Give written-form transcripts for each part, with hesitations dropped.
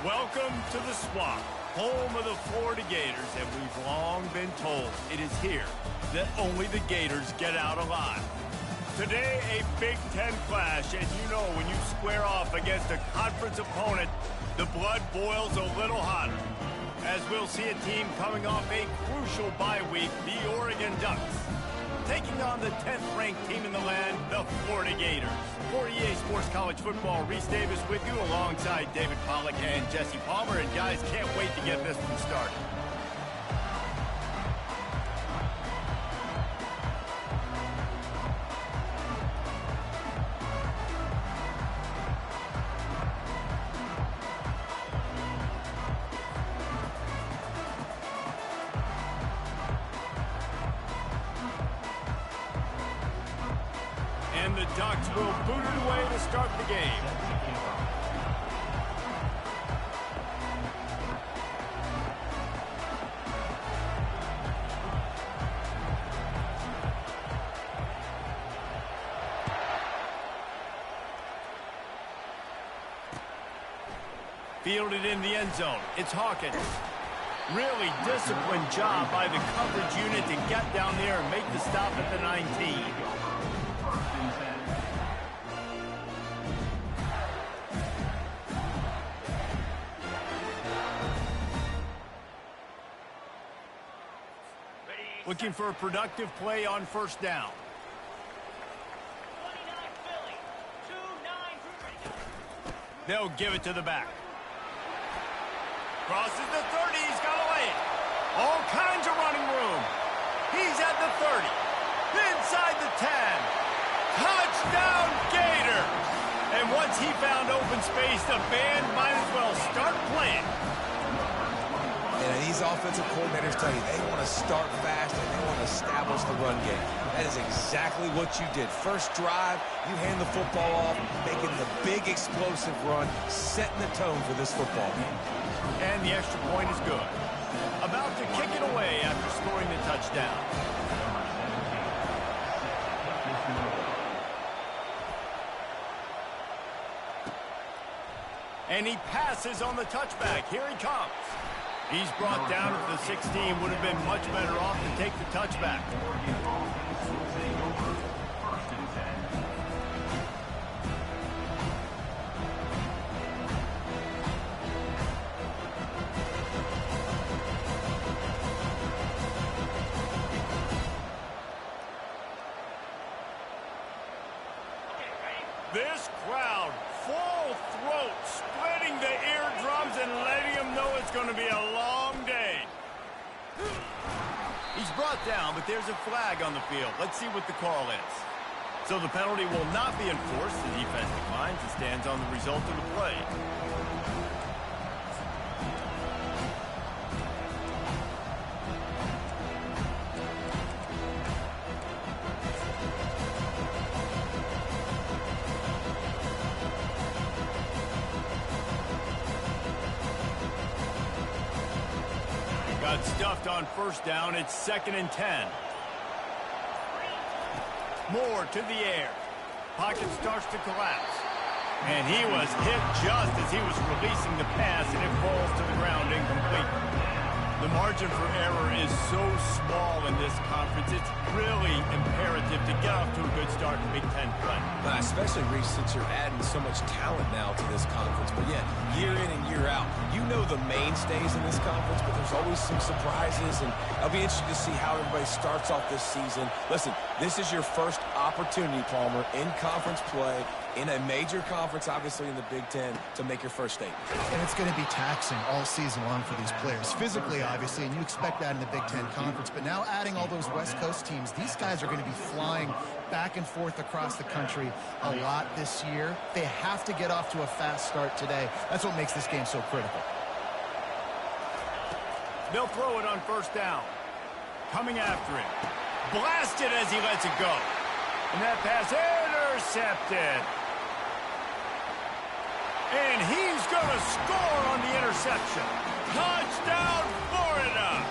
Welcome to the Swamp, home of the Florida Gators, and we've long been told it is here that only the Gators get out alive. Today, a Big Ten clash, and you know when you square off against a conference opponent, the blood boils a little hotter. As we'll see a team coming off a crucial bye week, the Oregon Ducks, taking on the 10th-ranked team in the land, the Florida Gators. For EA Sports College Football, Reese Davis with you alongside David Pollack and Jesse Palmer. And guys, can't wait to get this one started. And the Ducks will boot it away to start the game. Fielded in the end zone. It's Hawkins. Really disciplined job by the coverage unit to get down there and make the stop at the 19. Looking for a productive play on first down. They'll give it to the back. Crosses the 30. He's got to lay it. All kinds of running room. He's at the 30. Inside the 10. Touchdown, Gators. And once he found open space, the band might as well start playing. And these offensive coordinators tell you they want to start fast and they want to establish the run game. That is exactly what you did. First drive, you hand the football off, making the big explosive run, setting the tone for this football game. And the extra point is good. About to kick it away after scoring the touchdown. And he passes on the touchback. Here he comes. He's brought down at the 16. Would have been much better off to take the touchback. This crowd, full throat, splitting the eardrums and letting them know it's going to be a long day. He's brought down, but there's a flag on the field. Let's see what the call is. So the penalty will not be enforced. The defense declines and stands on the result of the play. Got stuffed on first down. It's 2nd and 10. Moore to the air. Pocket starts to collapse. And he was hit just as he was releasing the pass, and it falls to the ground incomplete. The margin for error is so small in this conference, it's really imperative to get off to a good start in Big Ten play. Especially, Reese, since you're adding so much talent now to this conference. But yet, year in and year out, you know the mainstays in this conference, but there's always some surprises, and I'll be interested to see how everybody starts off this season. Listen, this is your first opportunity, Palmer, in conference play, in a major conference, obviously in the Big Ten, to make your first statement. And it's going to be taxing all season long for these players, physically, obviously, and you expect that in the Big Ten Conference. But now adding all those West Coast teams, these guys are going to be flying back and forth across the country a lot this year. They have to get off to a fast start today. That's what makes this game so critical. They'll throw it on first down. Coming after him. Blasted as he lets it go. And that pass intercepted. And he's going to score on the interception. Touchdown, Florida!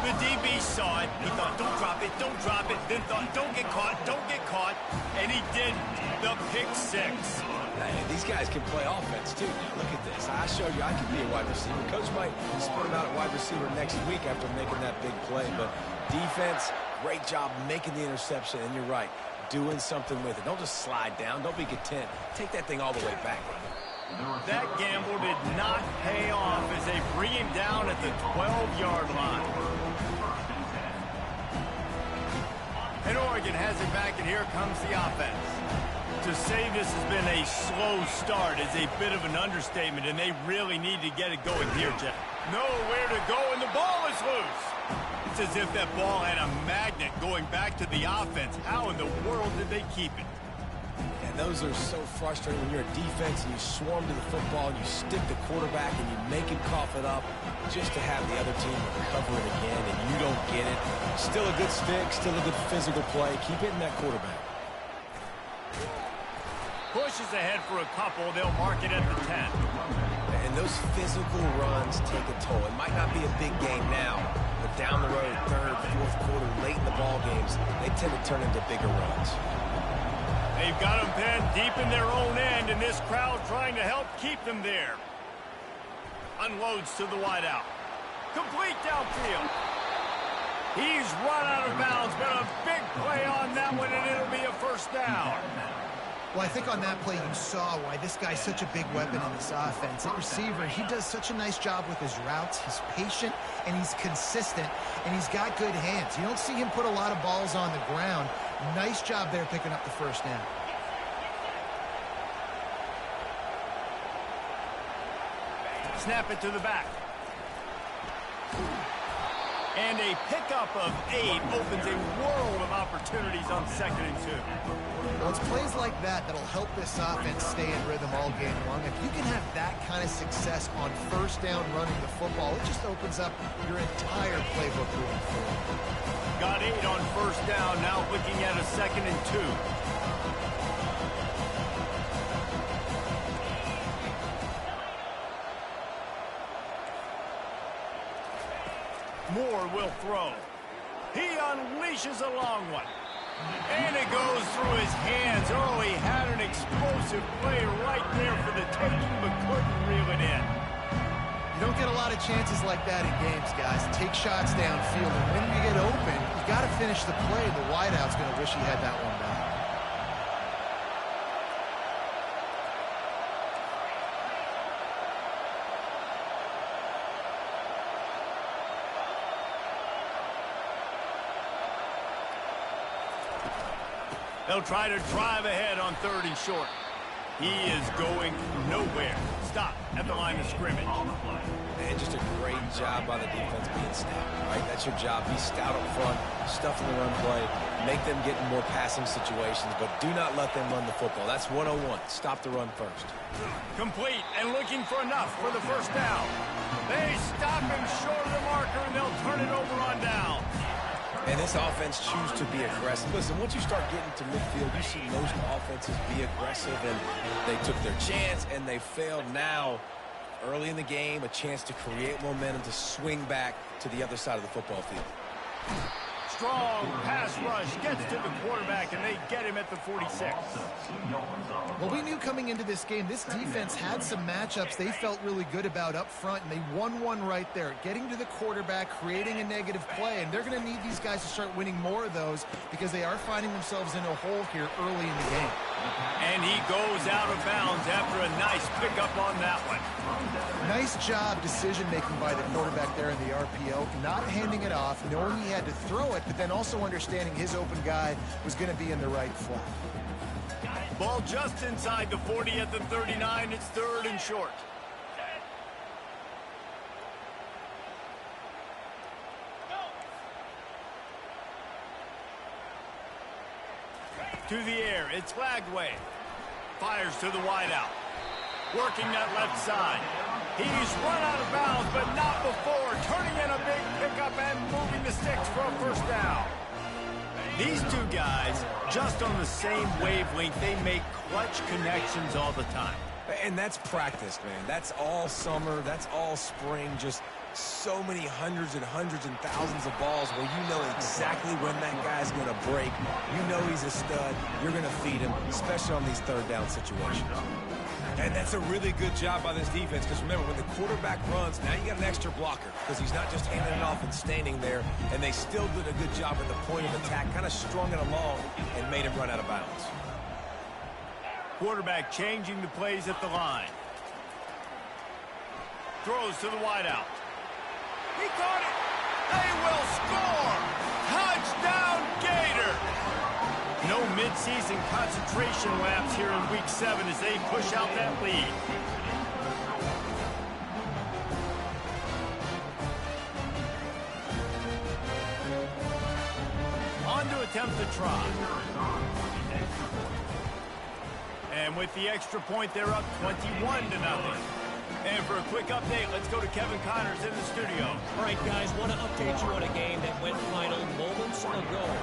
The DB saw it. He thought, don't drop it, don't drop it. Then thought, don't get caught, don't get caught. And he did the pick six. Hey, these guys can play offense, too. Now, look at this. I showed you I could be a wide receiver. Coach might split him out at wide receiver next week after making that big play. But defense, great job making the interception. And you're right, doing something with it. Don't just slide down. Don't be content. Take that thing all the way back. That gamble did not pay off as they bring him down at the 12-yard line. And Oregon has it back, and here comes the offense. To say this has been a slow start is a bit of an understatement, and they really need to get it going here, Jeff. Nowhere to go, and the ball is loose. It's as if that ball had a magnet going back to the offense. How in the world did they keep it? And those are so frustrating when you're a defense and you swarm to the football and you stick the quarterback and you make him cough it up just to have the other team recover it again, and you don't get it. Still a good stick, still a good physical play. Keep hitting that quarterback. Pushes ahead for a couple. They'll mark it at the 10. And those physical runs take a toll. It might not be a big game now, but down the road, third, fourth quarter, late in the ball games, they tend to turn into bigger runs. They've got them pinned deep in their own end, and this crowd trying to help keep them there. Unloads to the wideout. Complete downfield. He's run out of bounds, but a big play on that one, and it'll be a first down. Well, I think on that play you saw why this guy's such a big weapon in this offense. At receiver, he does such a nice job with his routes. He's patient, and he's consistent, and he's got good hands. You don't see him put a lot of balls on the ground. Nice job there picking up the first down. Snap it to the back. And a pickup of 8 opens a world of opportunities on 2nd and 2. Well, it's plays like that that'll help this offense stay in rhythm all game long. If you can have that kind of success on first down running the football, it just opens up your entire playbook moving forward. Got 8 on first down, now looking at a 2nd and 2. Moore will throw. He unleashes a long one. And it goes through his hands. Oh, he had an explosive play right there for the taking, but couldn't reel it in. You don't get a lot of chances like that in games, guys. Take shots downfield, and when you get open, you got to finish the play. The wideout's going to wish he had that one back. They'll try to drive ahead on 3rd and short. He is going nowhere. Stop at the line of scrimmage. And just a great job by the defense being stout, right? That's your job. Be stout up front, stuff in the run play, make them get in more passing situations, but do not let them run the football. That's 101. Stop the run first. Complete and looking for enough for the first down. They stop him short of the marker, and they'll turn it over on down. And this offense choose to be aggressive. Listen, once you start getting to midfield, you see most offenses be aggressive, and they took their chance, and they failed. Now, early in the game, a chance to create momentum to swing back to the other side of the football field. Strong pass rush gets to the quarterback, and they get him at the 46. Well, we knew coming into this game, this defense had some matchups they felt really good about up front, and they won one right there, getting to the quarterback, creating a negative play, and they're going to need these guys to start winning more of those because they are finding themselves in a hole here early in the game. And he goes out of bounds after a nice pickup on that one. Nice job decision-making by the quarterback there in the RPO, not handing it off, knowing he had to throw it, but then also understanding his open guy was going to be in the right flat. Ball just inside the 40 at the 39. It's 3rd and short. To the air, it's Lagway. Fires to the wideout. Working that left side. He's run out of bounds, but not before. Turning in a big pickup and moving the sticks for a first down. These two guys, just on the same wavelength, they make clutch connections all the time. And that's practice, man. That's all summer. That's all spring. Just so many hundreds and thousands of balls where you know exactly when that guy's going to break. You know he's a stud. You're going to feed him, especially on these third down situations. And that's a really good job by this defense because, remember, when the quarterback runs, now you got an extra blocker because he's not just handing it off and standing there, and they still did a good job at the point of attack, kind of strung it along and made him run out of bounds. Quarterback changing the plays at the line. Throws to the wideout. He caught it. They will score. Touchdown, Gator. No midseason concentration laps here in Week 7 as they push out that lead. On to attempt the try. And with the extra point, they're up 21-0. And for a quick update, let's go to Kevin Connors in the studio. All right, guys, want to update you on a game that went final moments ago.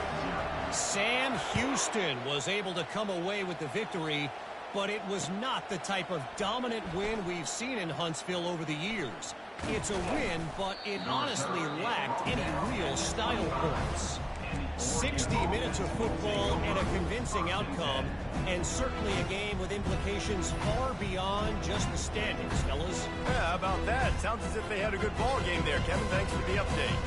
Sam Houston was able to come away with the victory, but it was not the type of dominant win we've seen in Huntsville over the years. It's a win, but it honestly lacked any real style points. 60 minutes of football and a convincing outcome, and certainly a game with implications far beyond just the standings, fellas. Yeah, how about that? Sounds as if they had a good ball game there. Kevin, thanks for the update.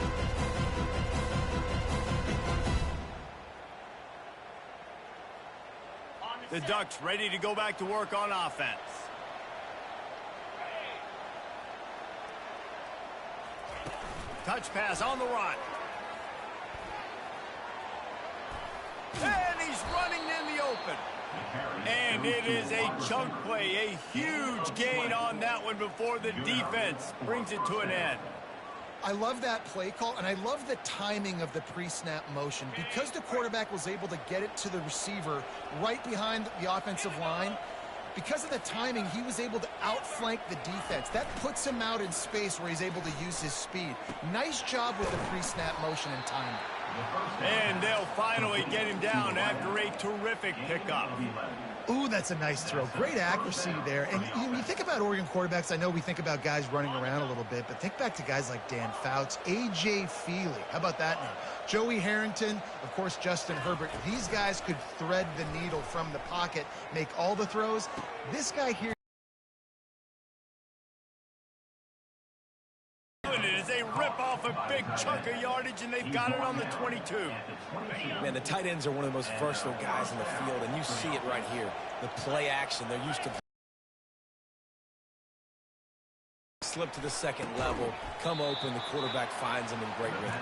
The Ducks ready to go back to work on offense. Touch pass on the run. And he's running in the open. And it is a chunk play, a huge gain on that one before the defense brings it to an end. I love that play call, and I love the timing of the pre-snap motion. Because the quarterback was able to get it to the receiver right behind the offensive line, because of the timing, he was able to outflank the defense. That puts him out in space where he's able to use his speed. Nice job with the pre-snap motion and timing. And they'll finally get him down after a terrific pickup. Ooh, that's a nice throw. Great accuracy there. And you think about Oregon quarterbacks, I know we think about guys running around a little bit, but think back to guys like Dan Fouts, A.J. Feely. How about that name? Joey Harrington, of course, Justin Herbert. These guys could thread the needle from the pocket, make all the throws. This guy here. They rip off a big chunk of yardage, and they've got it on the 22. Man, the tight ends are one of the most versatile guys in the field, and you see it right here. The play action, they're used to slip to the second level, come open, the quarterback finds him in great rhythm.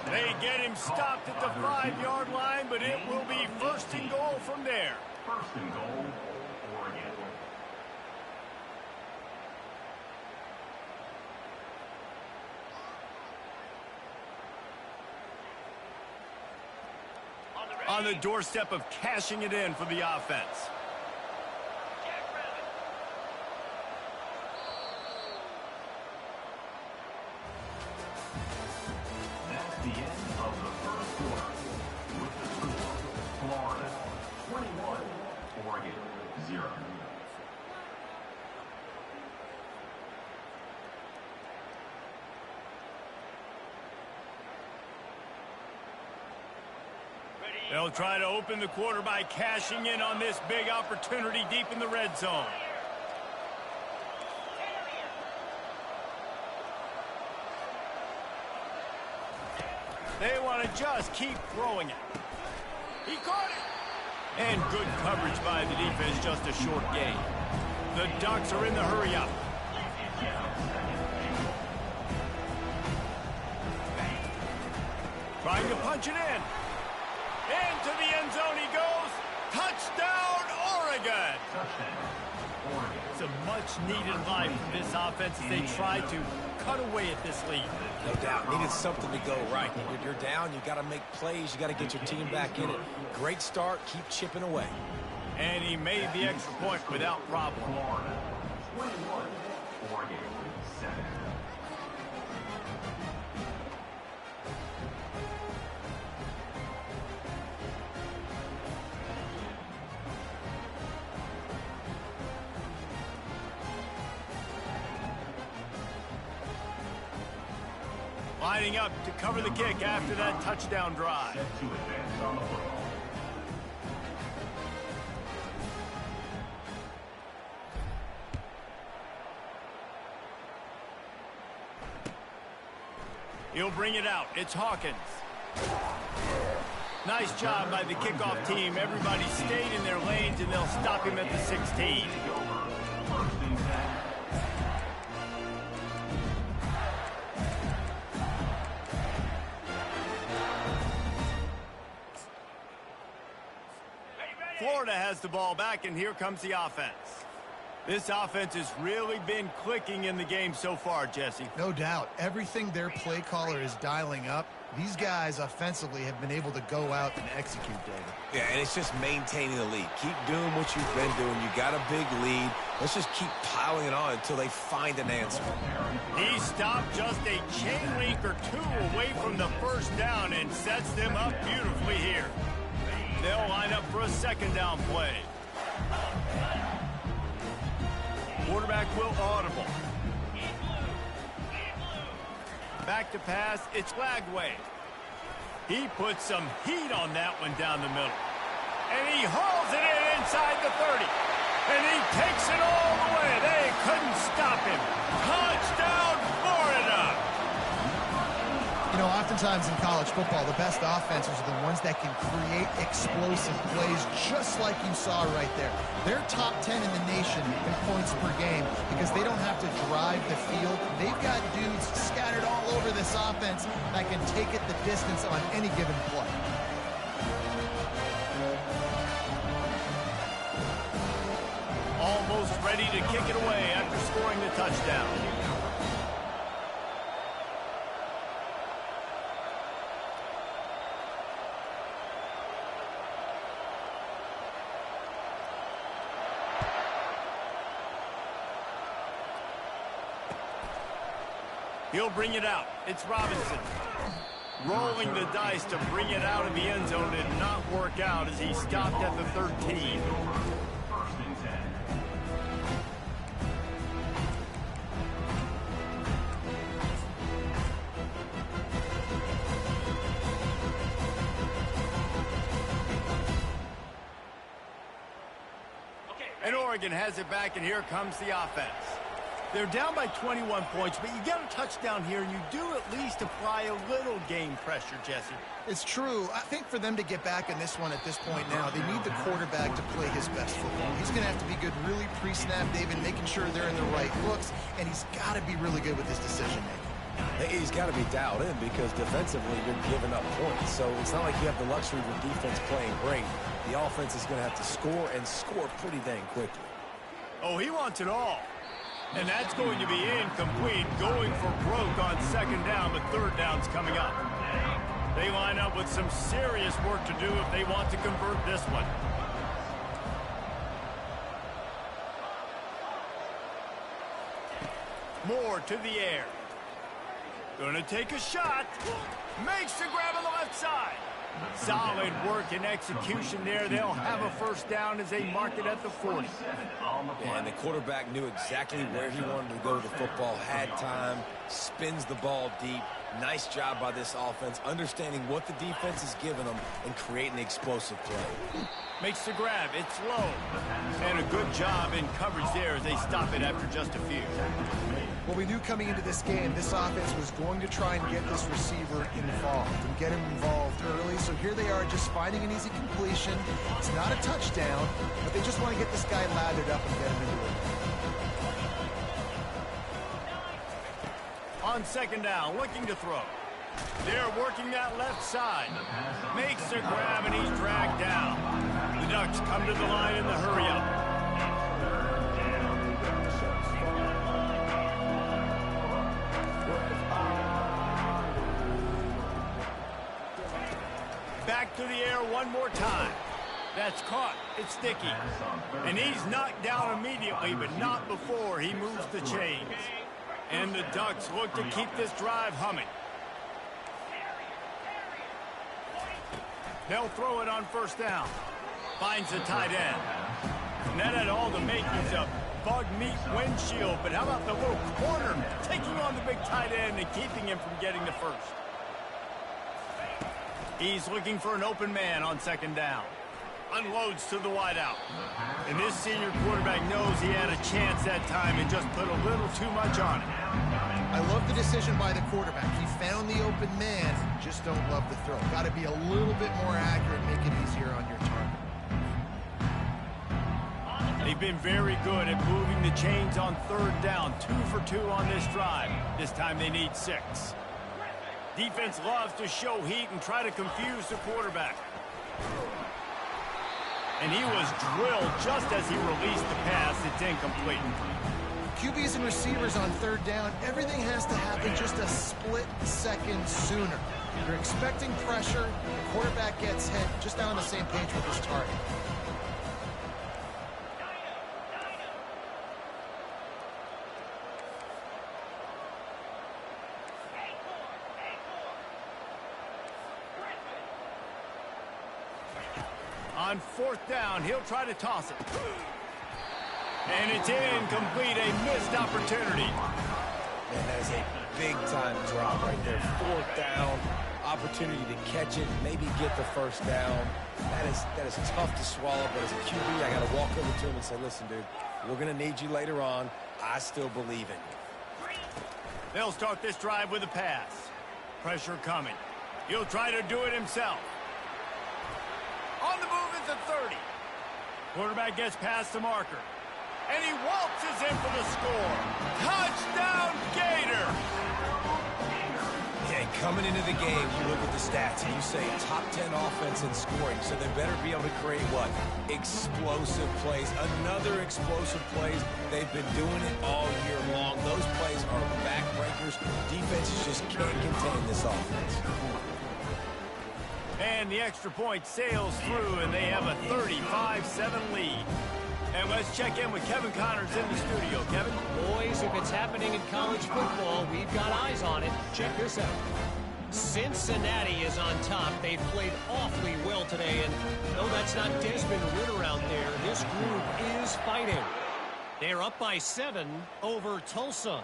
They get him stopped at the 5-yard line, but it will be first and goal from there. First and goal, Oregon. On the doorstep of cashing it in for the offense. That's the end of the first quarter. With the score, Florida 21, Oregon 0. They'll try to open the quarter by cashing in on this big opportunity deep in the red zone. They want to just keep throwing it. He caught it. And good coverage by the defense, just a short gain. The Ducks are in the hurry up. Trying to punch it in. Into the end zone he goes. Touchdown, Oregon. It's a much-needed life from this offense as they try to cut away at this lead. No doubt. Needed something to go right. You're down. You got to make plays. You got to get your team back in it. Great start. Keep chipping away. And he made the extra point without problem. Florida 21, Oregon 7. lining up to cover the kick after that touchdown drive. Set to advance on the football. He'll bring it out. It's Hawkins. Nice job by the kickoff team. Everybody stayed in their lanes, and they'll stop him at the 16. First and 10. Florida has the ball back, and here comes the offense. This offense has really been clicking in the game so far, Jesse. No doubt. Everything their play caller is dialing up, these guys offensively have been able to go out and execute, David. Yeah, and it's just maintaining the lead. Keep doing what you've been doing. You got a big lead. Let's just keep piling it on until they find an answer. He stopped just a chain link or two away from the first down and sets them up beautifully here. They'll line up for a second down play. Quarterback will audible. Back to pass, it's Lagway. He puts some heat on that one down the middle. And he hauls it in inside the 30. And he takes it all the way. They couldn't stop him. Touchdown, Florida! You know, oftentimes in college football, the best offenses are the ones that can create explosive plays, just like you saw right there. They're top 10 in the nation in points per game because they don't have to drive the field. They've got dudes scattered all over this offense that can take it the distance on any given play. Almost ready to kick it away after scoring the touchdown. He'll bring it out. It's Robinson. Rolling the dice to bring it out of the end zone did not work out as he stopped at the 13. First and 10. And Oregon has it back, and here comes the offense. They're down by 21 points, but you get a touchdown here, and you do at least apply a little game pressure, Jesse. It's true. I think for them to get back in this one at this point now, they need the quarterback to play his best football. He's going to have to be good really pre-snap, David, making sure they're in the right looks, and he's got to be really good with his decision-making. He's got to be dialed in because defensively you're giving up points. So it's not like you have the luxury of your defense playing great. The offense is going to have to score and score pretty dang quickly. Oh, he wants it all. And that's going to be incomplete, going for broke on second down, but third down's coming up. They line up with some serious work to do if they want to convert this one. Moore to the air. Gonna take a shot. Makes the grab on the left side. Solid work and execution there. They'll have a first down as they mark it at the 40. And the quarterback knew exactly where he wanted to go with the football, had time, spins the ball deep. Nice job by this offense, understanding what the defense is giving them and creating the explosive play. Makes the grab. It's low. And a good job in coverage there as they stop it after just a few. Well, we knew coming into this game, this offense was going to try and get this receiver involved and get him involved early. So here they are just finding an easy completion. It's not a touchdown, but they just want to get this guy lathered up and get him into it. On second down, looking to throw. They're working that left side. Makes the grab, and he's dragged down. The Ducks come to the line in the hurry-up. Back to the air one more time. That's caught. It's sticky. And he's knocked down immediately, but not before he moves the chains. And the Ducks look to keep this drive humming. They'll throw it on first down. Finds the tight end. And that had all the makings of bug meat windshield, but how about the little corner taking on the big tight end and keeping him from getting the first? He's looking for an open man on second down. Unloads to the wideout. And this senior quarterback knows he had a chance that time and just put a little too much on it. I love the decision by the quarterback. He found the open man, just don't love the throw. Got to be a little bit more accurate, make it easier on your target. They've been very good at moving the chains on third down. 2 for 2 on this drive. This time they need 6. Defense loves to show heat and try to confuse the quarterback. And he was drilled just as he released the pass. It's incomplete. QBs and receivers on third down, everything has to happen just a split second sooner. You're expecting pressure, the quarterback gets hit, just not on the same page with his target. On fourth down, he'll try to toss it. And it's incomplete, a missed opportunity. And that is a big-time drop right there. Fourth down, opportunity to catch it, maybe get the first down. That is tough to swallow, but as a QB, I got to walk over to him and say, listen, dude, we're going to need you later on. I still believe in you. They'll start this drive with a pass. Pressure coming. He'll try to do it himself. On the move at the 30. Quarterback gets past the marker. And he waltzes in for the score. Touchdown, Gator! Yeah, coming into the game, you look at the stats and you say top 10 offense in scoring, so they better be able to create what? Explosive plays. Another explosive plays. They've been doing it all year long. Those plays are backbreakers. Defenses just can't contain this offense. And the extra point sails through, and they have a 35-7 lead. And let's check in with Kevin Connors in the studio. Kevin? Boys, if it's happening in college football, we've got eyes on it. Check this out. Cincinnati is on top. They've played awfully well today, and no, that's not Desmond Ridder out there. This group is fighting. They're up by 7 over Tulsa.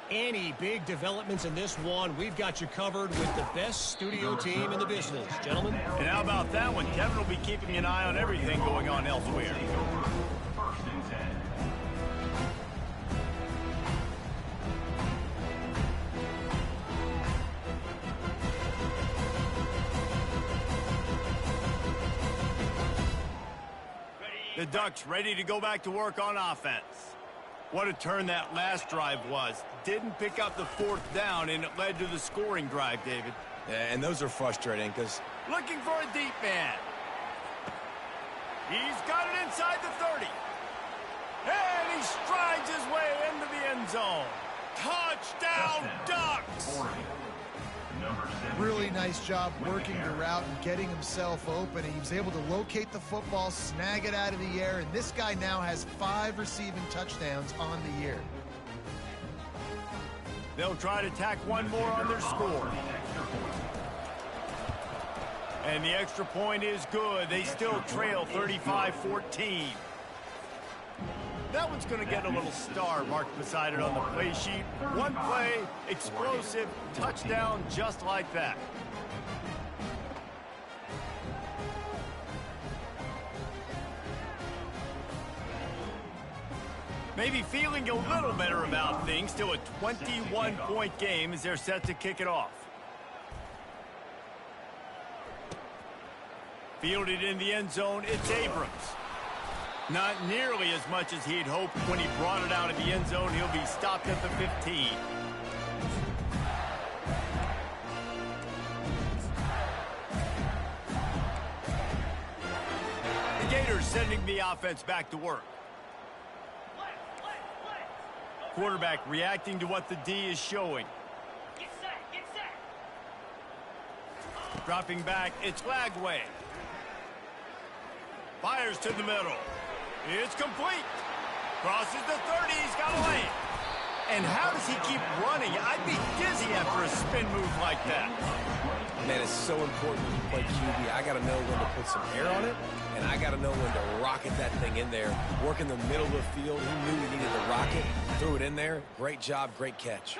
Any big developments in this one, we've got you covered with the best studio team in the business, gentlemen. And how about that one? Kevin will be keeping an eye on everything going on elsewhere. First and 10. The Ducks ready to go back to work on offense. What a turn that last drive was. Didn't pick up the fourth down, and it led to the scoring drive, David. Yeah, and those are frustrating because Looking for a deep man. He's got it inside the 30. And he strides his way into the end zone. Touchdown, Ducks! Really nice job working the route and getting himself open. He was able to locate the football, snag it out of the air, and this guy now has 5 receiving touchdowns on the year. They'll try to tack one more on their score. And the extra point is good. They still trail 35-14. That one's going to get a little star marked beside it on the play sheet. One play, explosive, touchdown, just like that. Maybe feeling a little better about things. Still a 21-point game as they're set to kick it off. Fielded in the end zone, it's Abrams. Not nearly as much as he'd hoped when he brought it out of the end zone. He'll be stopped at the 15. The Gators sending the offense back to work. Quarterback reacting to what the D is showing. Get set, get set. Dropping back, it's Lagway. Fires to the middle. It's complete. Crosses the 30, he's got a lane. And how does he keep running? I'd be dizzy after a spin move like that. Man, it's so important when you play QB. I got to know when to put some air on it, and I got to know when to rocket that thing in there. Work in the middle of the field. He knew he needed to rocket. Threw it in there. Great job, great catch.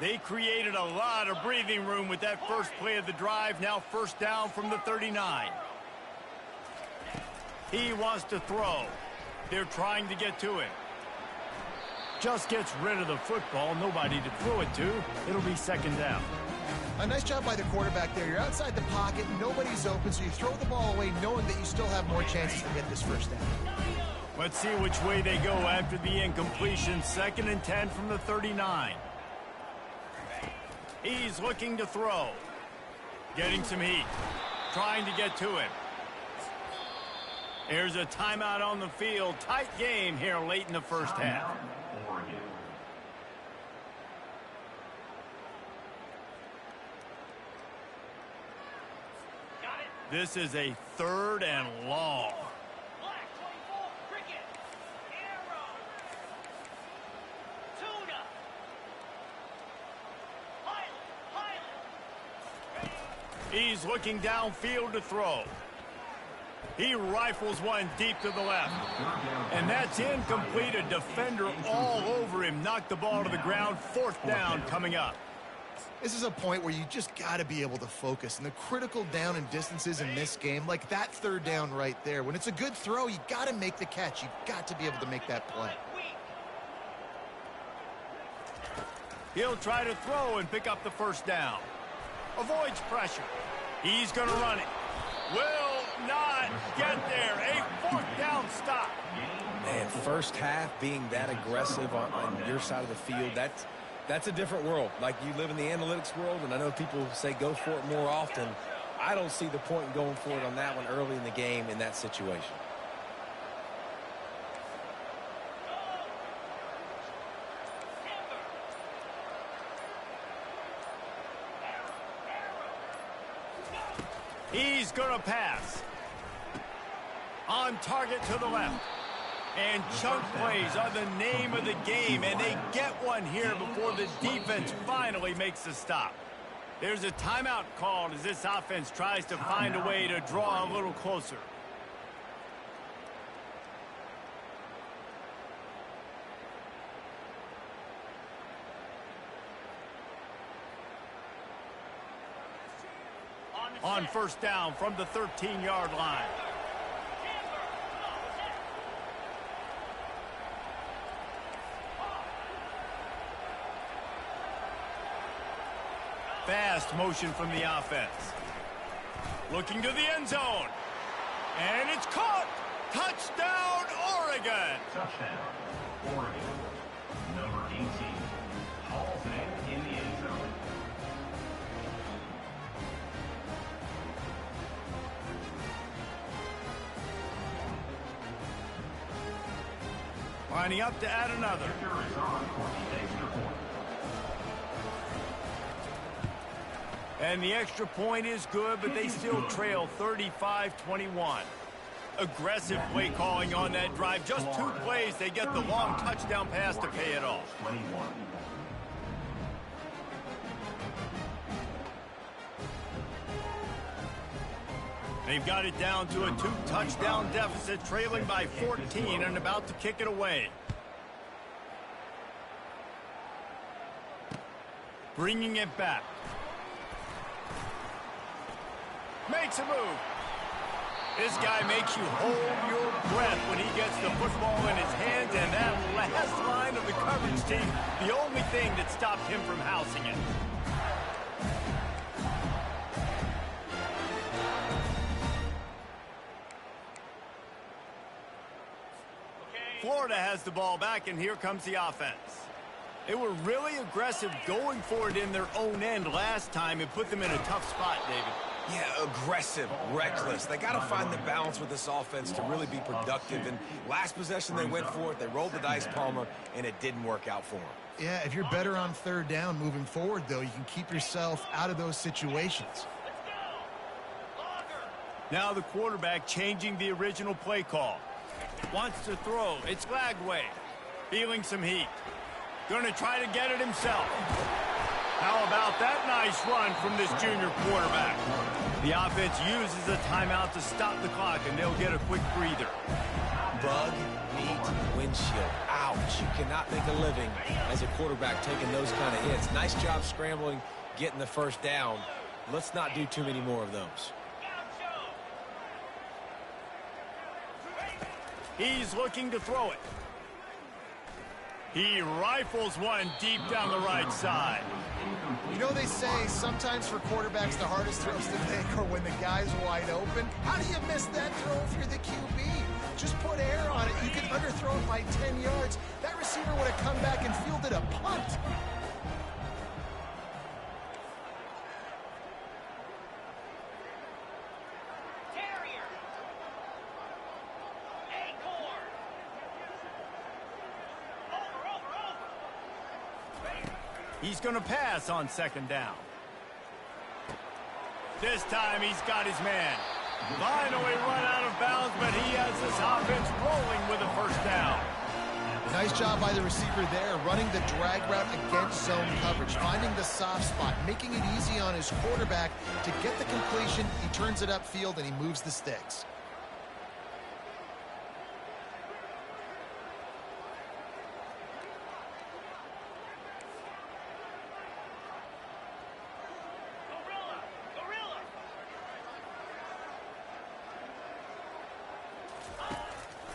They created a lot of breathing room with that first play of the drive. Now first down from the 39. He wants to throw. They're trying to get to him. Just gets rid of the football. Nobody to throw it to. It'll be second down. A nice job by the quarterback there. You're outside the pocket. Nobody's open, so you throw the ball away knowing that you still have more chances to get this first down. Let's see which way they go after the incompletion. 2nd and 10 from the 39. He's looking to throw. Getting some heat. Trying to get to him. There's a timeout on the field. Tight game here late in the first half. This is a 3rd and long. He's looking downfield to throw. He rifles one deep to the left. And that's incomplete. A defender all over him. Knocked the ball to the ground. 4th down coming up. This is a point where you just got to be able to focus. And the critical down and distances in this game, like that 3rd down right there, when it's a good throw, you got to make the catch. You've got to be able to make that play. He'll try to throw and pick up the first down. Avoids pressure. He's going to run it. Will not get there. A 4th down stop. Man, first half being that aggressive on your side of the field, that's a different world. Like, you live in the analytics world, and I know people say go for it more often. I don't see the point in going for it on that one early in the game in that situation. He's going to pass. On target to the left. And chunk plays are the name of the game, and they get one here before the defense finally makes the stop. There's a timeout called as this offense tries to find a way to draw a little closer. On first down from the 13-yard line. Fast motion from the offense. Looking to the end zone. And it's caught. Touchdown, Oregon. Touchdown, Oregon. Number 18, hauls it in the end zone. Lining up to add another. Kicker is on for the extra point. And the extra point is good, but they still trail 35-21. Aggressive play calling on that drive. Just 2 plays, they get the long touchdown pass to pay it off. 21. They've got it down to a 2-touchdown deficit, trailing by 14 and about to kick it away. Bringing it back. Makes a move. This guy makes you hold your breath when he gets the football in his hands, and that last line of the coverage team, the only thing that stopped him from housing it. Florida has the ball back, and here comes the offense. They were really aggressive going for it in their own end last time. It put them in a tough spot, David. Yeah, aggressive, reckless. They got to find the balance with this offense to really be productive. And last possession, they went for it. They rolled the dice, Palmer, and it didn't work out for them. Yeah, if you're better on 3rd down moving forward, though, you can keep yourself out of those situations. Now the quarterback changing the original play call. Wants to throw. It's Lagway. Feeling some heat. Going to try to get it himself. How about that nice run from this junior quarterback? The offense uses a timeout to stop the clock, and they'll get a quick breather. Bug meat windshield. Ouch. You cannot make a living as a quarterback taking those kind of hits. Nice job scrambling, getting the first down. Let's not do too many more of those. He's looking to throw it. He rifles one deep down the right side. You know, they say sometimes for quarterbacks the hardest throws to make are when the guy's wide open. How do you miss that throw if you're the QB? Just put air on it. You can underthrow it by 10 yards. That receiver would have come back and fielded a punt. He's going to pass on second down. This time he's got his man. Finally run out of bounds, but he has this offense rolling with a first down. Nice job by the receiver there, running the drag route against zone coverage, finding the soft spot, making it easy on his quarterback to get the completion. He turns it upfield and he moves the sticks.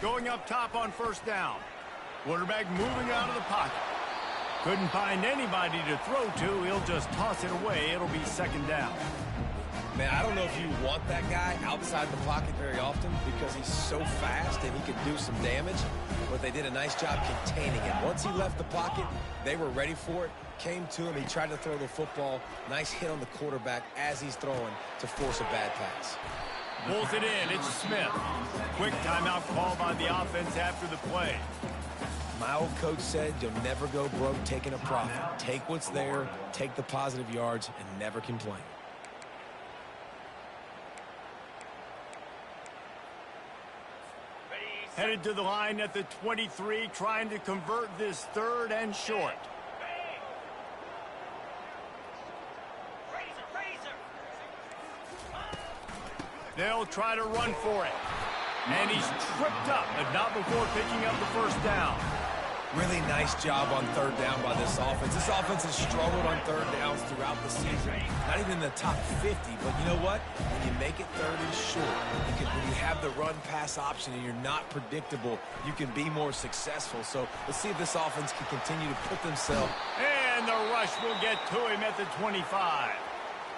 Going up top on first down. Quarterback moving out of the pocket. Couldn't find anybody to throw to. He'll just toss it away. It'll be second down. Man, I don't know if you want that guy outside the pocket very often because he's so fast and he can do some damage, but they did a nice job containing him. Once he left the pocket, they were ready for it, came to him, he tried to throw the football. Nice hit on the quarterback as he's throwing to force a bad pass. Pulls it in. It's Smith. Quick timeout call by the offense after the play. My old coach said you'll never go broke taking a profit. Take what's there, take the positive yards, and never complain. Headed to the line at the 23, trying to convert this third and short. They'll try to run for it. And he's tripped up, but not before picking up the first down. Really nice job on third down by this offense. This offense has struggled on third downs throughout the season. Not even in the top 50, but you know what? When you make it third and short, when you have the run-pass option and you're not predictable, you can be more successful. So let's see if this offense can continue to put themselves. And the rush will get to him at the 25.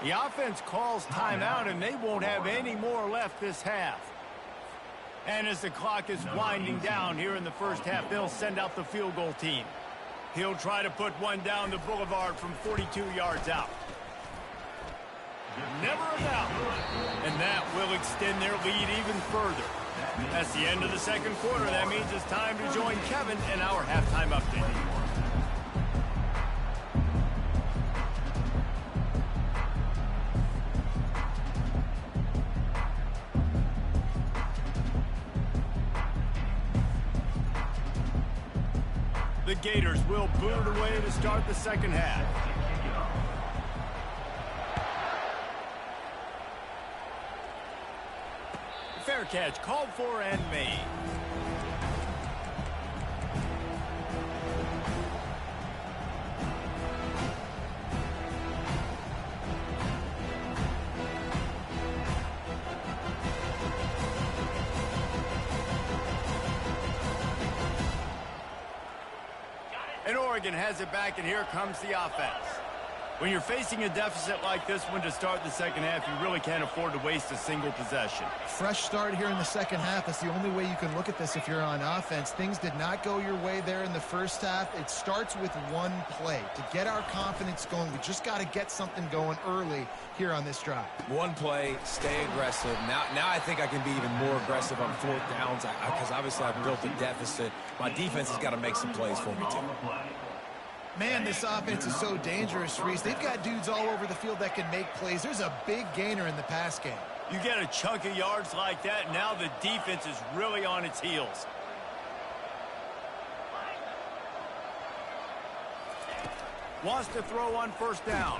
The offense calls timeout, and they won't have any more left this half. And as the clock is winding down here in the first half, they'll send out the field goal team. He'll try to put one down the boulevard from 42 yards out. Never a doubt. And that will extend their lead even further. That's the end of the second quarter. That means it's time to join Kevin in our halftime update. The Gators will boot it away to start the second half. Fair catch called for and made. And Oregon has it back, and here comes the offense. When you're facing a deficit like this one to start the second half, you really can't afford to waste a single possession. Fresh start here in the second half. That's the only way you can look at this if you're on offense. Things did not go your way there in the first half. It starts with one play. To get our confidence going, we just got to get something going early here on this drive. One play, stay aggressive. Now I think I can be even more aggressive on fourth downs because obviously I've built a deficit. My defense has got to make some plays for me too. Man, this offense is so dangerous, Reese. They've got dudes all over the field that can make plays. There's a big gainer in the pass game. You get a chunk of yards like that, and now the defense is really on its heels. Wants to throw on first down.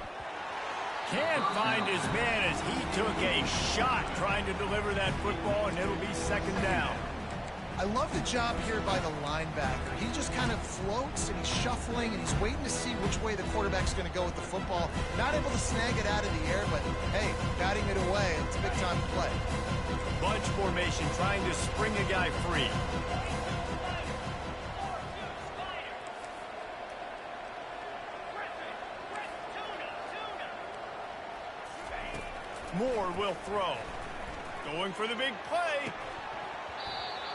Can't find his man as he took a shot trying to deliver that football, and it'll be second down. I love the job here by the linebacker. He just kind of floats, and he's shuffling, and he's waiting to see which way the quarterback's going to go with the football. Not able to snag it out of the air, but, hey, batting it away. It's a big-time play. Bunch formation trying to spring a guy free. Moore will throw. Going for the big play.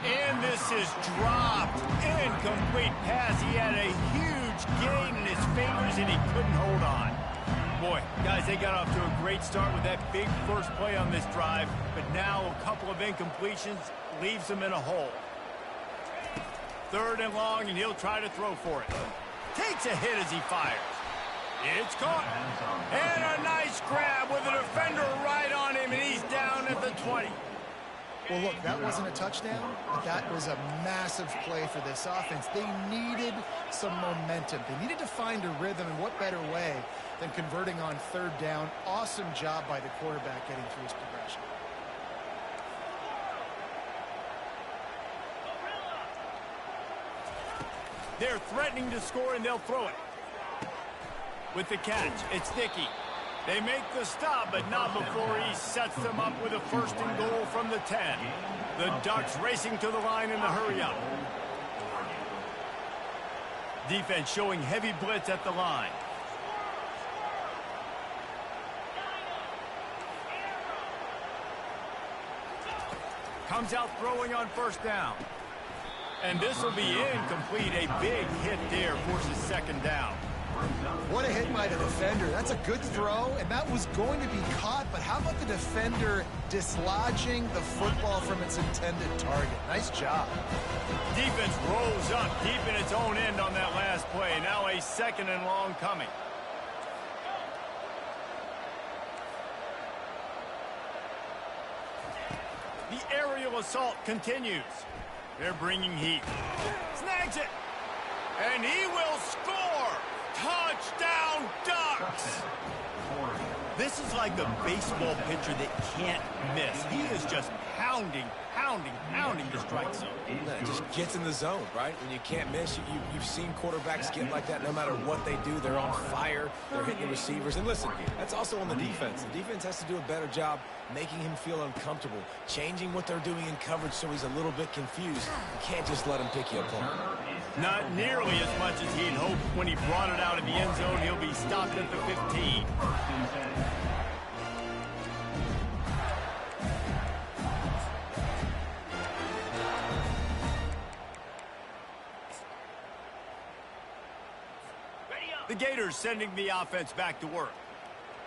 And this is dropped. Incomplete pass. He had a huge gain in his fingers, and he couldn't hold on. Boy, guys, they got off to a great start with that big first play on this drive, but now a couple of incompletions leaves them in a hole. Third and long, and he'll try to throw for it. Takes a hit as he fires. It's caught. And a nice grab with a defender right on him, and he's down at the 20. Well, look, that wasn't a touchdown, but that was a massive play for this offense. They needed some momentum. They needed to find a rhythm, and what better way than converting on third down. Awesome job by the quarterback getting through his progression. They're threatening to score, and they'll throw it. With the catch, it's Dickey. They make the stop, but not before he sets them up with a first and goal from the 10. The Ducks racing to the line in the hurry-up. Defense showing heavy blitz at the line. Comes out throwing on first down. And this will be incomplete. A big hit there forces second down. What a hit by the defender. That's a good throw, and that was going to be caught, but how about the defender dislodging the football from its intended target? Nice job. Defense rolls up deep in its own end on that last play. Now a second and long coming. The aerial assault continues. They're bringing heat. Snags it. And he will score. Touchdown, Ducks! This is like a baseball pitcher that can't miss. He is just pounding the strike zone. It just gets in the zone, right? When you can't miss, you've seen quarterbacks get like that no matter what they do. They're on fire. They're hitting the receivers. And listen, that's also on the defense. The defense has to do a better job making him feel uncomfortable, changing what they're doing in coverage so he's a little bit confused. You can't just let him pick you apart. Not nearly as much as he'd hoped. When he brought it out of the end zone, he'll be stopped at the 15. The Gators sending the offense back to work.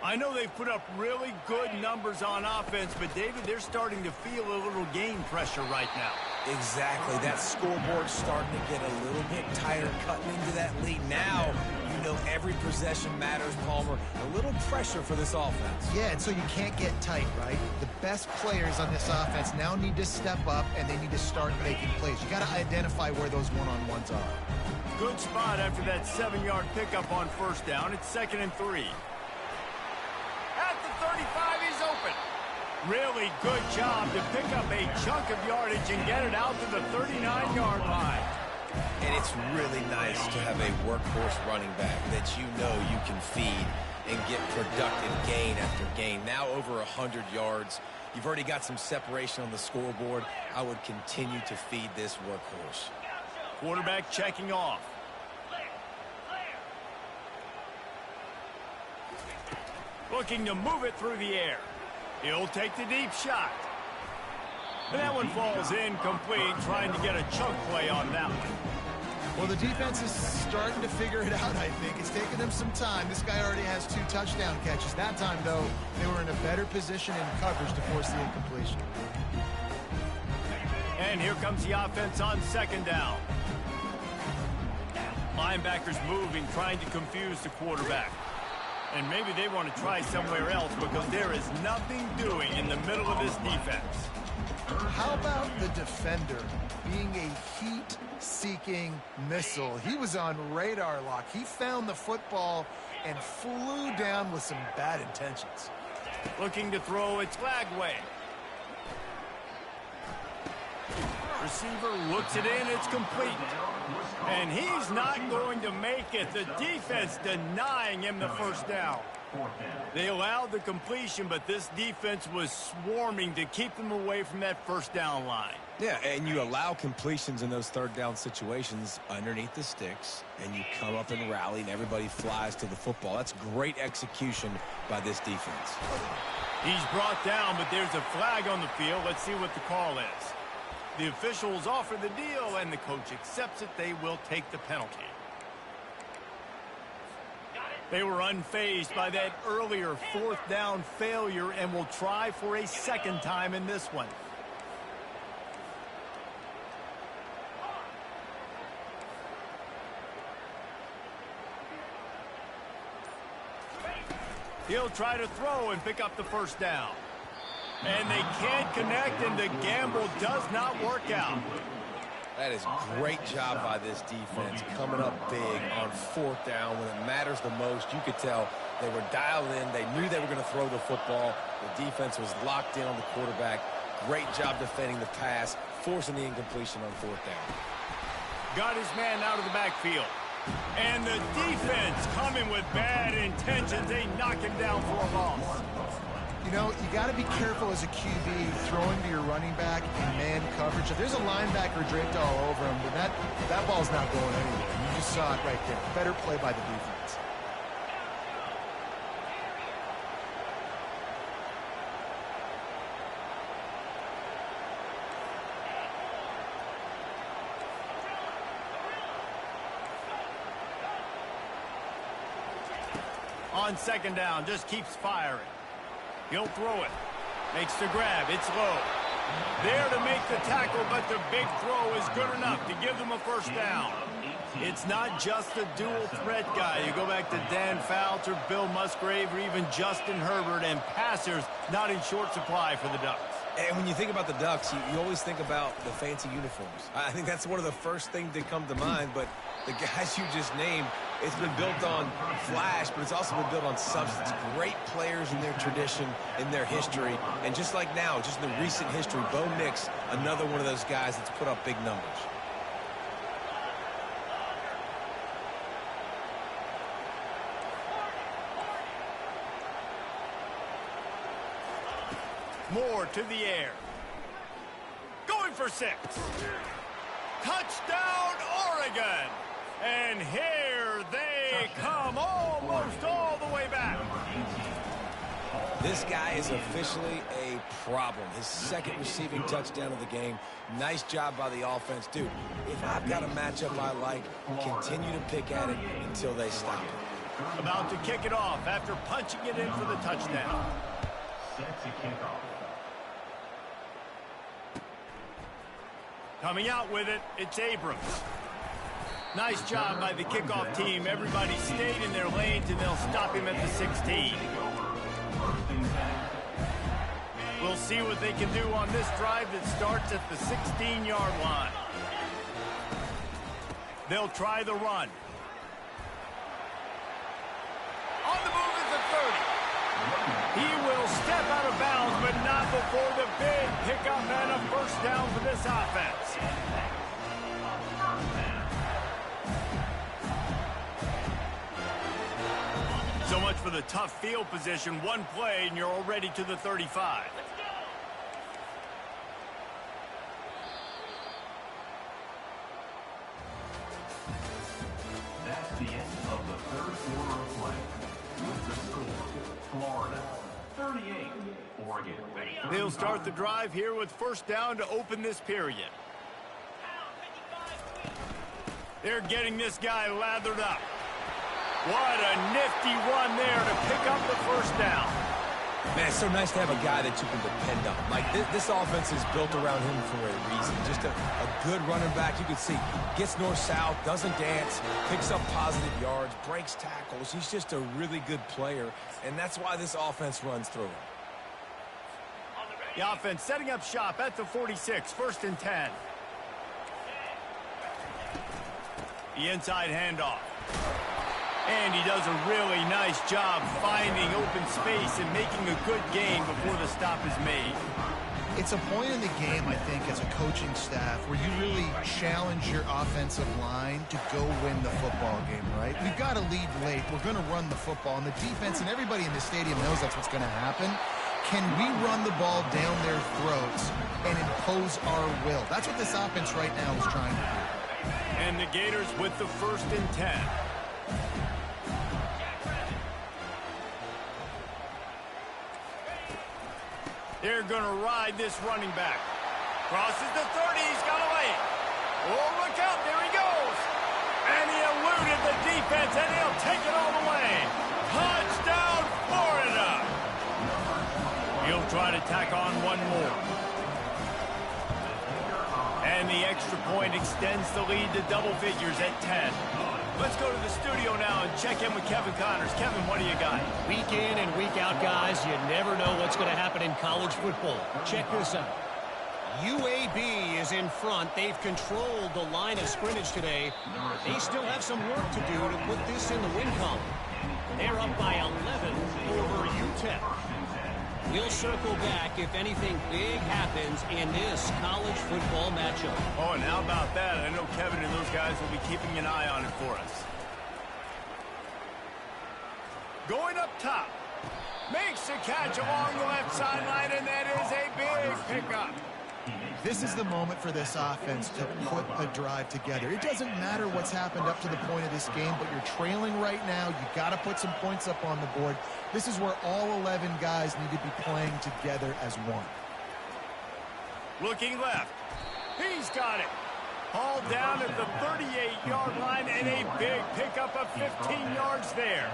I know they've put up really good numbers on offense, but David, they're starting to feel a little game pressure right now. Exactly. That scoreboard's starting to get a little bit tighter, cutting into that lead. Now, you know every possession matters, Palmer. A little pressure for this offense. Yeah, and so you can't get tight, right? The best players on this offense now need to step up, and they need to start making plays. You got to identify where those one-on-ones are. Good spot after that 7-yard pickup on first down. It's 2nd and 3. At the 35, he's open. Really good job to pick up a chunk of yardage and get it out to the 39-yard line. And it's really nice to have a workhorse running back that you know you can feed and get productive gain after gain. Now over 100 yards. You've already got some separation on the scoreboard. I would continue to feed this workhorse. Quarterback checking off. Looking to move it through the air. He'll take the deep shot. And that one falls incomplete, trying to get a chunk play on that one. Well, the defense is starting to figure it out, I think. It's taken them some time. This guy already has 2 touchdown catches. That time, though, they were in a better position in coverage to force the incompletion. And here comes the offense on 2nd down. Linebackers moving, trying to confuse the quarterback. And maybe they want to try somewhere else because there is nothing doing in the middle of this defense. How about the defender being a heat-seeking missile? He was on radar lock. He found the football and flew down with some bad intentions. Looking to throw, it's flag way. Receiver looks it in, it's complete. And he's not going to make it. The defense denying him the first down. They allowed the completion, but this defense was swarming to keep them away from that first down line. Yeah, and you allow completions in those third down situations underneath the sticks, and you come up and rally, and everybody flies to the football. That's great execution by this defense. He's brought down, but there's a flag on the field. Let's see what the call is. The officials offer the deal, and the coach accepts it. They will take the penalty. They were unfazed by that earlier fourth down failure and will try for a second time in this one. He'll try to throw and pick up the first down. And they can't connect, and the gamble does not work out. That is a great job by this defense, coming up big on fourth down when it matters the most. You could tell they were dialed in. They knew they were going to throw the football. The defense was locked in on the quarterback. Great job defending the pass, forcing the incompletion on fourth down. Got his man out of the backfield. And the defense coming with bad intentions. They knock him down for a loss. You know, you got to be careful as a QB throwing to your running back in man coverage. If there's a linebacker draped all over him, then that ball's not going anywhere. You just saw it right there. Better play by the defense. On second down, just keeps firing. He'll throw it. Makes the grab. It's low. There to make the tackle, but the big throw is good enough to give them a first down. It's not just a dual threat guy. You go back to Dan Fouts or Bill Musgrave or even Justin Herbert, and passers not in short supply for the Ducks. And when you think about the Ducks, you always think about the fancy uniforms. I think that's one of the first things that come to mind, but the guys you just named, it's been built on flash, but it's also been built on substance. Great players in their tradition, in their history, and just like now, just in the recent history, Bo Nix, another one of those guys that's put up big numbers. Moore to the air. Going for 6. Touchdown, Oregon. And here they come, almost all the way back. This guy is officially a problem. His second receiving touchdown of the game. Nice job by the offense. Dude, if I've got a matchup I like, continue to pick at it until they stop it. About to kick it off after punching it in for the touchdown. Set to kick off. Coming out with it, it's Abrams. Nice job by the kickoff team. Everybody stayed in their lanes, and they'll stop him at the 16. We'll see what they can do on this drive that starts at the 16-yard line. They'll try the run. On the move at the 30. He will step out of bounds, but not before the big pickup and a first down for this offense. So much for the tough field position. One play, and you're already to the 35. That's the end of the third quarter of play. With the score, Florida 38, Oregon. They'll start the drive here with first down to open this period. They're getting this guy lathered up. What a nifty run there to pick up the first down. Man, it's so nice to have a guy that you can depend on. Like, this offense is built around him for a reason. Just a good running back. You can see, gets north-south, doesn't dance, picks up positive yards, breaks tackles. He's just a really good player, and that's why this offense runs through him. The offense setting up shop at the 46, 1st and 10. The inside handoff. And he does a really nice job finding open space and making a good gain before the stop is made. It's a point in the game, I think, as a coaching staff, where you really challenge your offensive line to go win the football game, right? We've got to lead late. We're going to run the football. And the defense and everybody in the stadium knows that's what's going to happen. Can we run the ball down their throats and impose our will? That's what this offense right now is trying to do. And the Gators with the 1st and 10. They're going to ride this running back. Crosses the 30. He's got away. Oh, look out. There he goes. And he eluded the defense, and he'll take it all the way. Touchdown, Florida. He'll try to tack on one more. And the extra point extends the lead to double figures at 10. Let's go to the studio now and check in with Kevin Connors. Kevin, what do you got? Week in and week out, guys, you never know what's going to happen in college football. Check this out. UAB is in front. They've controlled the line of scrimmage today. They still have some work to do to put this in the win column. They're up by 11 over UTEP. We'll circle back if anything big happens in this college football matchup. Oh, and how about that? I know Kevin and those guys will be keeping an eye on it for us. Going up top. Makes the catch along the left sideline, and that is a big pickup. This is the moment for this offense to put a drive together. It doesn't matter what's happened up to the point of this game, but you're trailing right now. You got to put some points up on the board. This is where all 11 guys need to be playing together as one. Looking left. He's got it. Hauled down at the 38-yard line, and a big pickup of 15 yards there.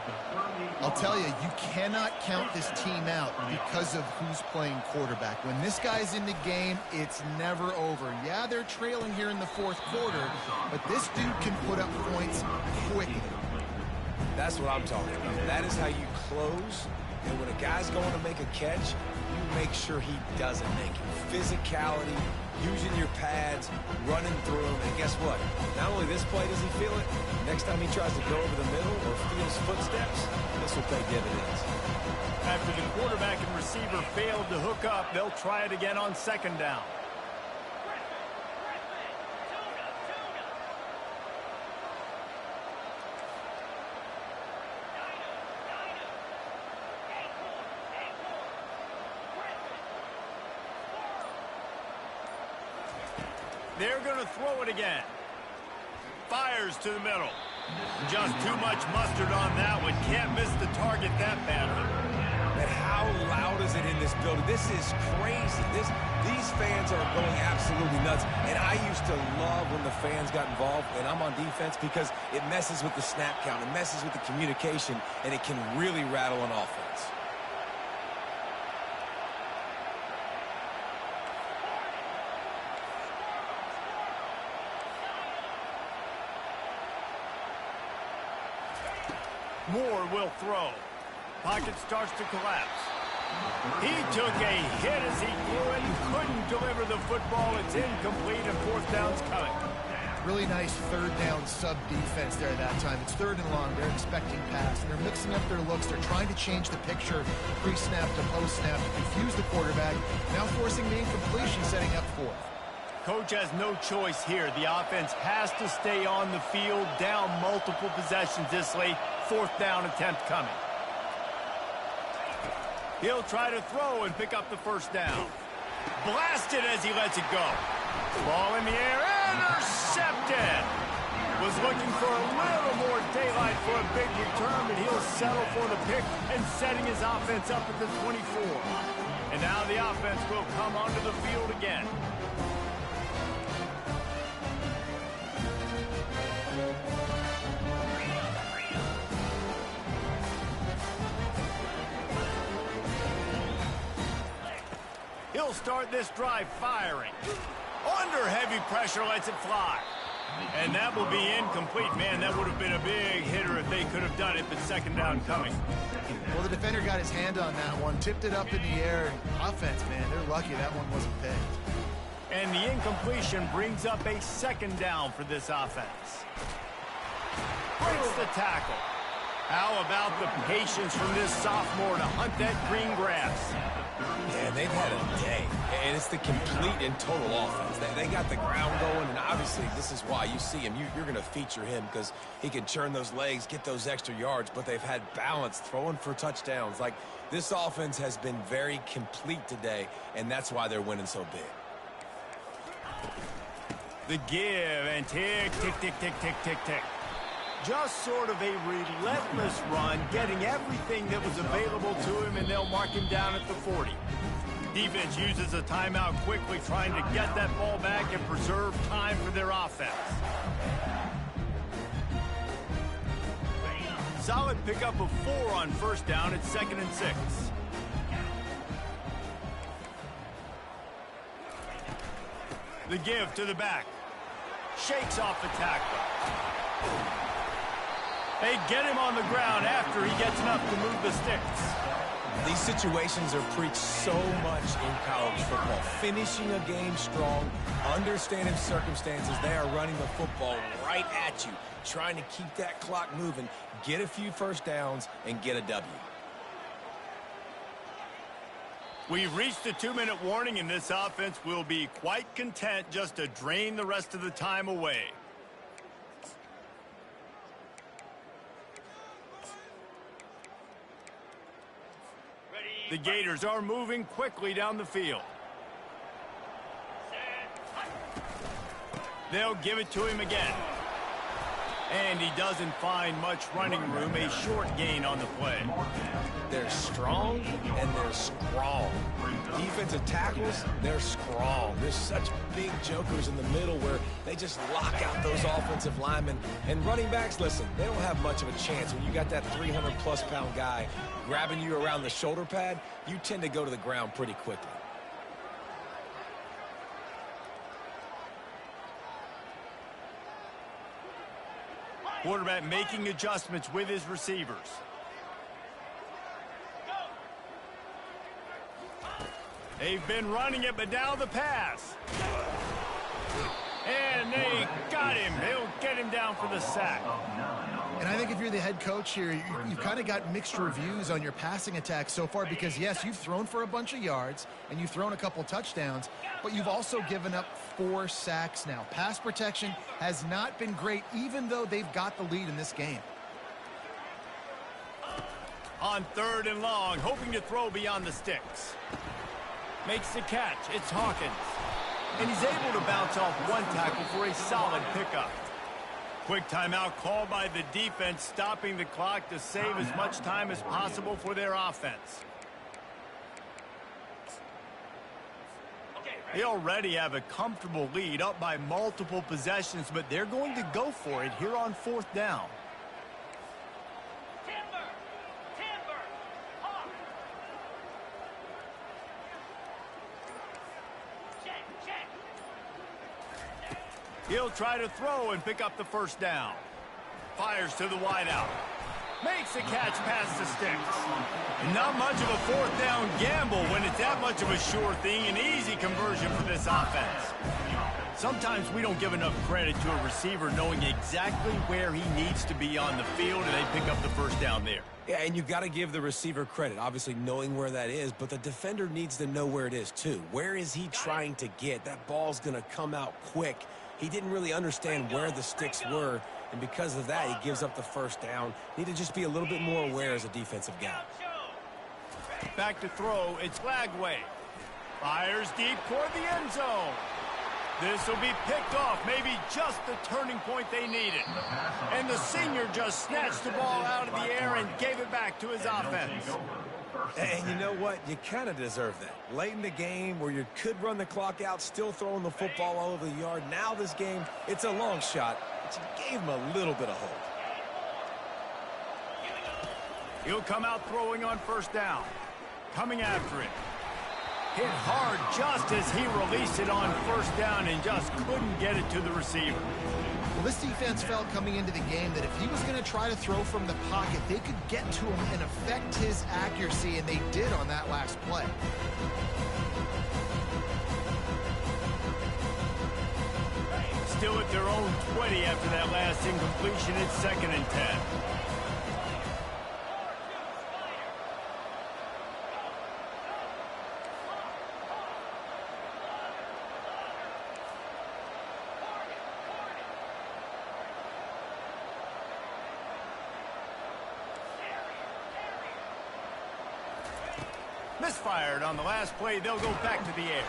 I'll tell you, you cannot count this team out because of who's playing quarterback. When this guy's in the game, it's never over. Yeah, they're trailing here in the 4th quarter, but this dude can put up points quickly. That's what I'm talking about. That is how you close. And when a guy's going to make a catch, you make sure he doesn't make it. Physicality, using your pads, running through them. And guess what? Not only this play does he feel it, next time he tries to go over the middle or feels footsteps, this will pay dividends. After the quarterback and receiver failed to hook up, they'll try it again on 2nd down. They're going to throw it again. Fires to the middle. Just too much mustard on that one. Can't miss the target that badly. And how loud is it in this building? This is crazy. These fans are going absolutely nuts. And I used to love when the fans got involved, and I'm on defense, because it messes with the snap count. It messes with the communication, and it can really rattle an offense. Moore will throw. Pocket starts to collapse. He took a hit as he threw it and couldn't deliver the football. It's incomplete, and 4th down's coming. Really nice 3rd down sub defense there that time. It's 3rd and long. They're expecting pass. They're mixing up their looks. They're trying to change the picture pre-snap to post-snap to confuse the quarterback. Now forcing the incompletion, setting up 4th. Coach has no choice here. The offense has to stay on the field, down multiple possessions this late. 4th down attempt coming. He'll try to throw and pick up the 1st down. Blasted as he lets it go. Ball in the air, intercepted. Was looking for a little more daylight for a big return, but he'll settle for the pick and setting his offense up at the 24. And now the offense will come onto the field again. He'll start this drive firing. Under heavy pressure, lets it fly. And that will be incomplete. Man, that would have been a big hitter if they could have done it, but second down coming. Well, the defender got his hand on that one, tipped it up in the air. Offense, man, they're lucky that one wasn't picked. And the incompletion brings up a second down for this offense. Breaks the tackle. How about the patience from this sophomore to hunt that green grass? Man, they've had a day, and it's the complete and total offense. They got the ground going, and obviously this is why you see him. You're going to feature him because he can churn those legs, get those extra yards, but they've had balance, throwing for touchdowns. Like, this offense has been very complete today, and that's why they're winning so big. The give and tick, tick, tick, tick, tick, tick, tick. Just sort of a relentless run, getting everything that was available to him, and they'll mark him down at the 40. Defense uses a timeout quickly, trying to get that ball back and preserve time for their offense. Solid pickup of 4 on first down at 2nd and 6. The give to the back. Shakes off the tackle. They get him on the ground after he gets enough to move the sticks. These situations are preached so much in college football. Finishing a game strong, understanding circumstances. They are running the football right at you, trying to keep that clock moving, get a few first downs, and get a W. We've reached the 2-minute warning, and this offense will be quite content just to drain the rest of the time away. The Gators are moving quickly down the field. They'll give it to him again. And he doesn't find much running room, a short gain on the play. They're strong and they're strong. Defensive tackles, they're strong. There's such big jokers in the middle where they just lock out those offensive linemen. And running backs, listen, they don't have much of a chance. When you got that 300-plus pound guy grabbing you around the shoulder pad, you tend to go to the ground pretty quickly. Quarterback making adjustments with his receivers. They've been running it, but now the pass. And they got him. They'll get him down for the sack. And I think if you're the head coach here, you've kind of got mixed reviews on your passing attack so far because, yes, you've thrown for a bunch of yards and you've thrown a couple touchdowns, but you've also given up 4 sacks now. Pass protection has not been great, even though they've got the lead in this game. On 3rd and long, hoping to throw beyond the sticks. Makes the catch. It's Hawkins. And he's able to bounce off one tackle for a solid pickup. Quick timeout called by the defense, stopping the clock to save as much time as possible for their offense. They already have a comfortable lead, up by multiple possessions, but they're going to go for it here on 4th down. He'll try to throw and pick up the first down. Fires to the wideout. Makes the catch past the sticks. Not much of a 4th down gamble when it's that much of a sure thing. An easy conversion for this offense. Sometimes we don't give enough credit to a receiver knowing exactly where he needs to be on the field, and they pick up the first down there. Yeah, and you've got to give the receiver credit, obviously knowing where that is, but the defender needs to know where it is too. Where is he trying to get? That ball's going to come out quick. He didn't really understand where the sticks were, and because of that, he gives up the first down. Need to just be a little bit more aware as a defensive guy. Back to throw, it's Lagway. Fires deep toward the end zone. This will be picked off, maybe just the turning point they needed. And the senior just snatched the ball out of the air and gave it back to his offense. And you know what? You kind of deserve that. Late in the game where you could run the clock out, still throwing the football all over the yard. Now this game, it's a long shot, but you gave him a little bit of hope. He'll come out throwing on first down. Coming after it. Hit hard just as he released it on first down and just couldn't get it to the receiver. Well, this defense felt coming into the game that if he was going to try to throw from the pocket, they could get to him and affect his accuracy, and they did on that last play. Still at their own 20 after that last incompletion. It's 2nd and 10. Misfired on the last play. They'll go back to the air.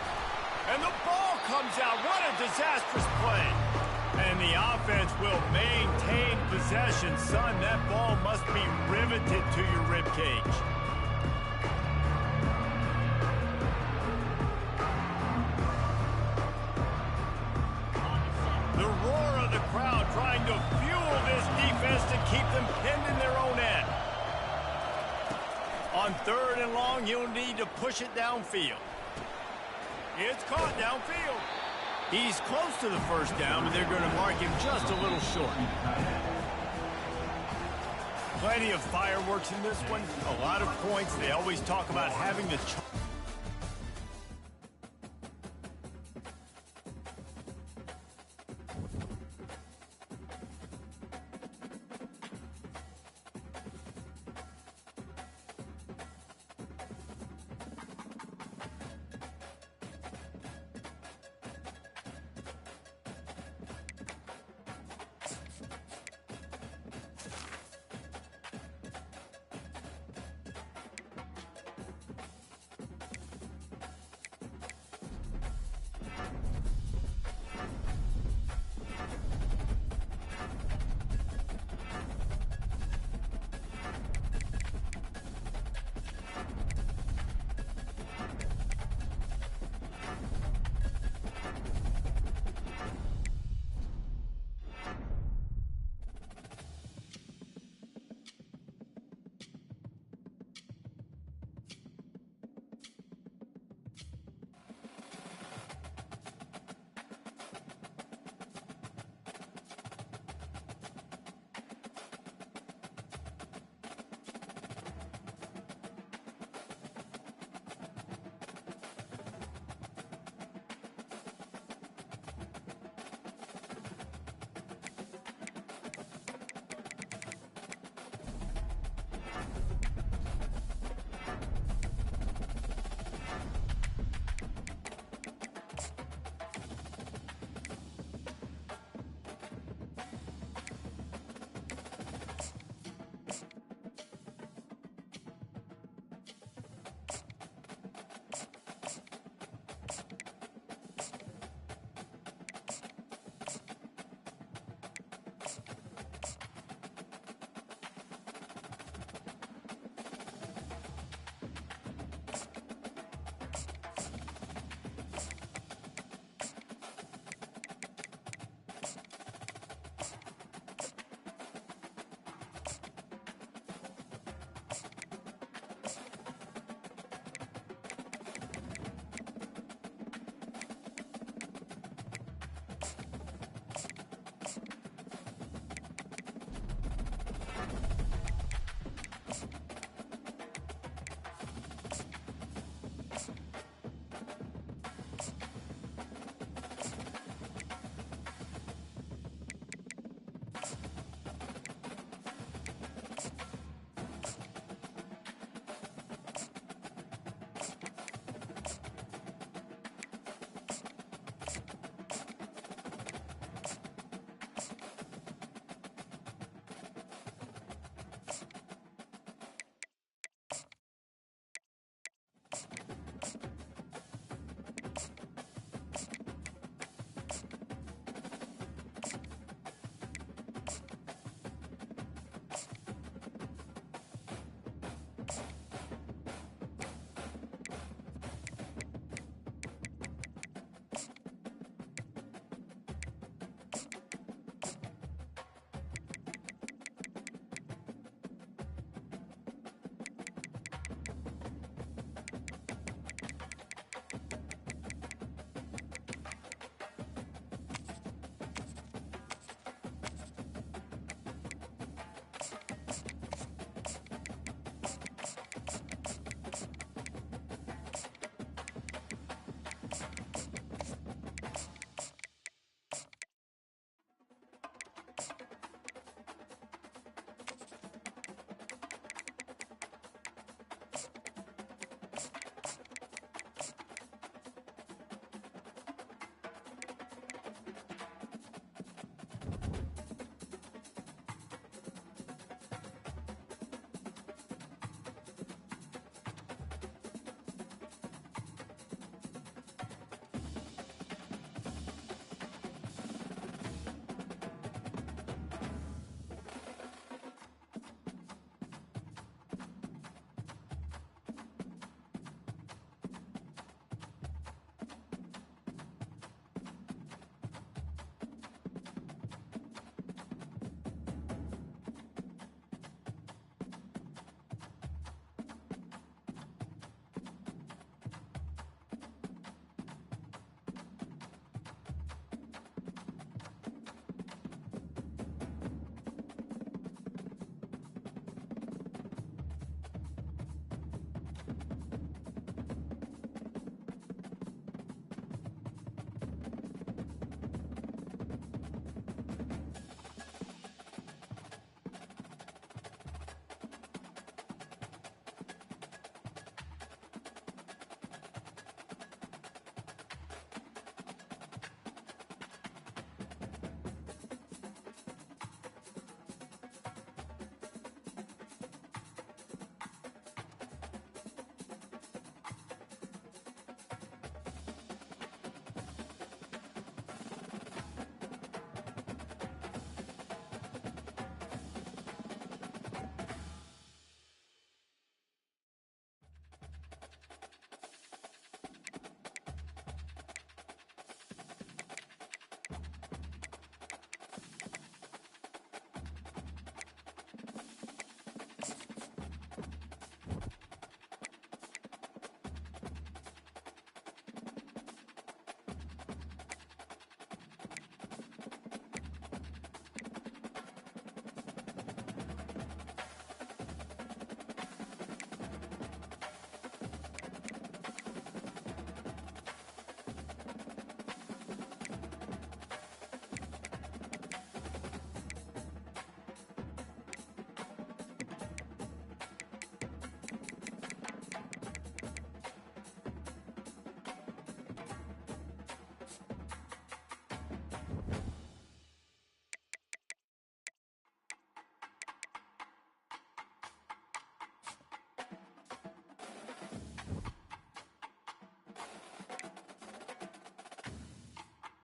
And the ball comes out. What a disastrous play. And the offense will maintain possession. Son, that ball must be riveted to your ribcage. The roar of the crowd trying to fuel this defense to keep them pinned in their own end. On 3rd and long, he'll need to push it downfield. It's caught downfield. He's close to the first down, but they're going to mark him just a little short. Plenty of fireworks in this one. A lot of points. They always talk about having the...